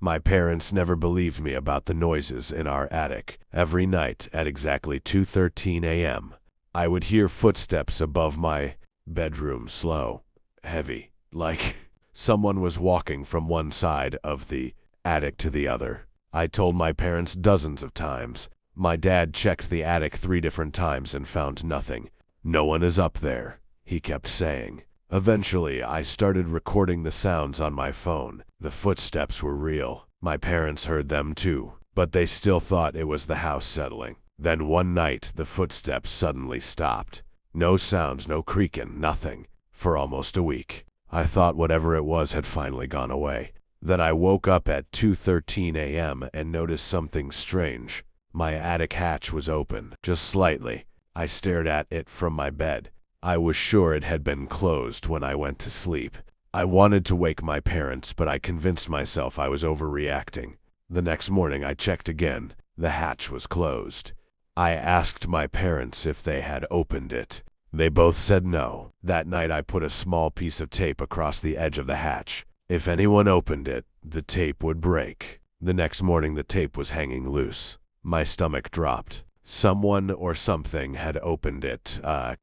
My parents never believed me about the noises in our attic. Every night at exactly 2:13 a.m., I would hear footsteps above my bedroom, slow, heavy, like someone was walking from one side of the attic to the other. I told my parents dozens of times. My dad checked the attic 3 different times and found nothing. "No one is up there," he kept saying. Eventually, I started recording the sounds on my phone. The footsteps were real. My parents heard them too, but they still thought it was the house settling. Then one night, the footsteps suddenly stopped. No sounds, no creaking, nothing. For almost a week. I thought whatever it was had finally gone away. Then I woke up at 2:13 a.m. and noticed something strange. My attic hatch was open, just slightly. I stared at it from my bed. I was sure it had been closed when I went to sleep. I wanted to wake my parents, but I convinced myself I was overreacting. The next morning I checked again. The hatch was closed. I asked my parents if they had opened it. They both said no. That night I put a small piece of tape across the edge of the hatch. If anyone opened it, the tape would break. The next morning the tape was hanging loose. My stomach dropped. Someone or something had opened it.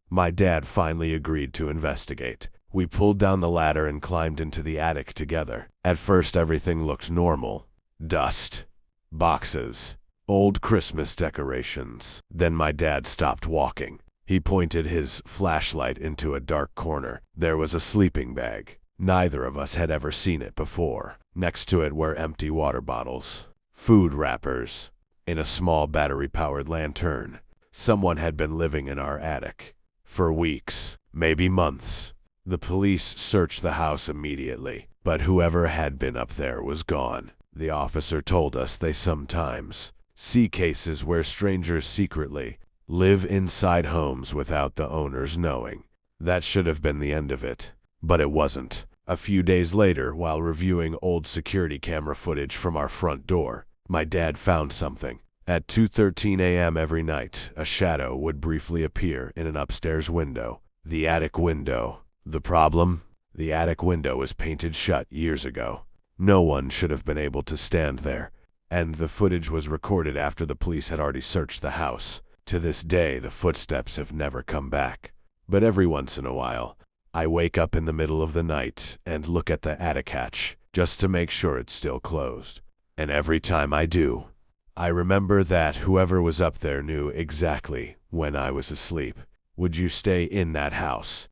My dad finally agreed to investigate. We pulled down the ladder and climbed into the attic together. At first everything looked normal. Dust. Boxes. Old Christmas decorations. Then my dad stopped walking. He pointed his flashlight into a dark corner. There was a sleeping bag. Neither of us had ever seen it before. Next to it were empty water bottles. Food wrappers. In a small battery-powered lantern. Someone had been living in our attic. For weeks. Maybe months. The police searched the house immediately. But whoever had been up there was gone. The officer told us they sometimes see cases where strangers secretly live inside homes without the owners knowing. That should have been the end of it. But it wasn't. A few days later, while reviewing old security camera footage from our front door, my dad found something. At 2:13 a.m. every night, a shadow would briefly appear in an upstairs window. The attic window. The problem? The attic window was painted shut years ago. No one should have been able to stand there. And the footage was recorded after the police had already searched the house. To this day, the footsteps have never come back. But every once in a while, I wake up in the middle of the night and look at the attic hatch, just to make sure it's still closed. And every time I do, I remember that whoever was up there knew exactly when I was asleep. Would you stay in that house?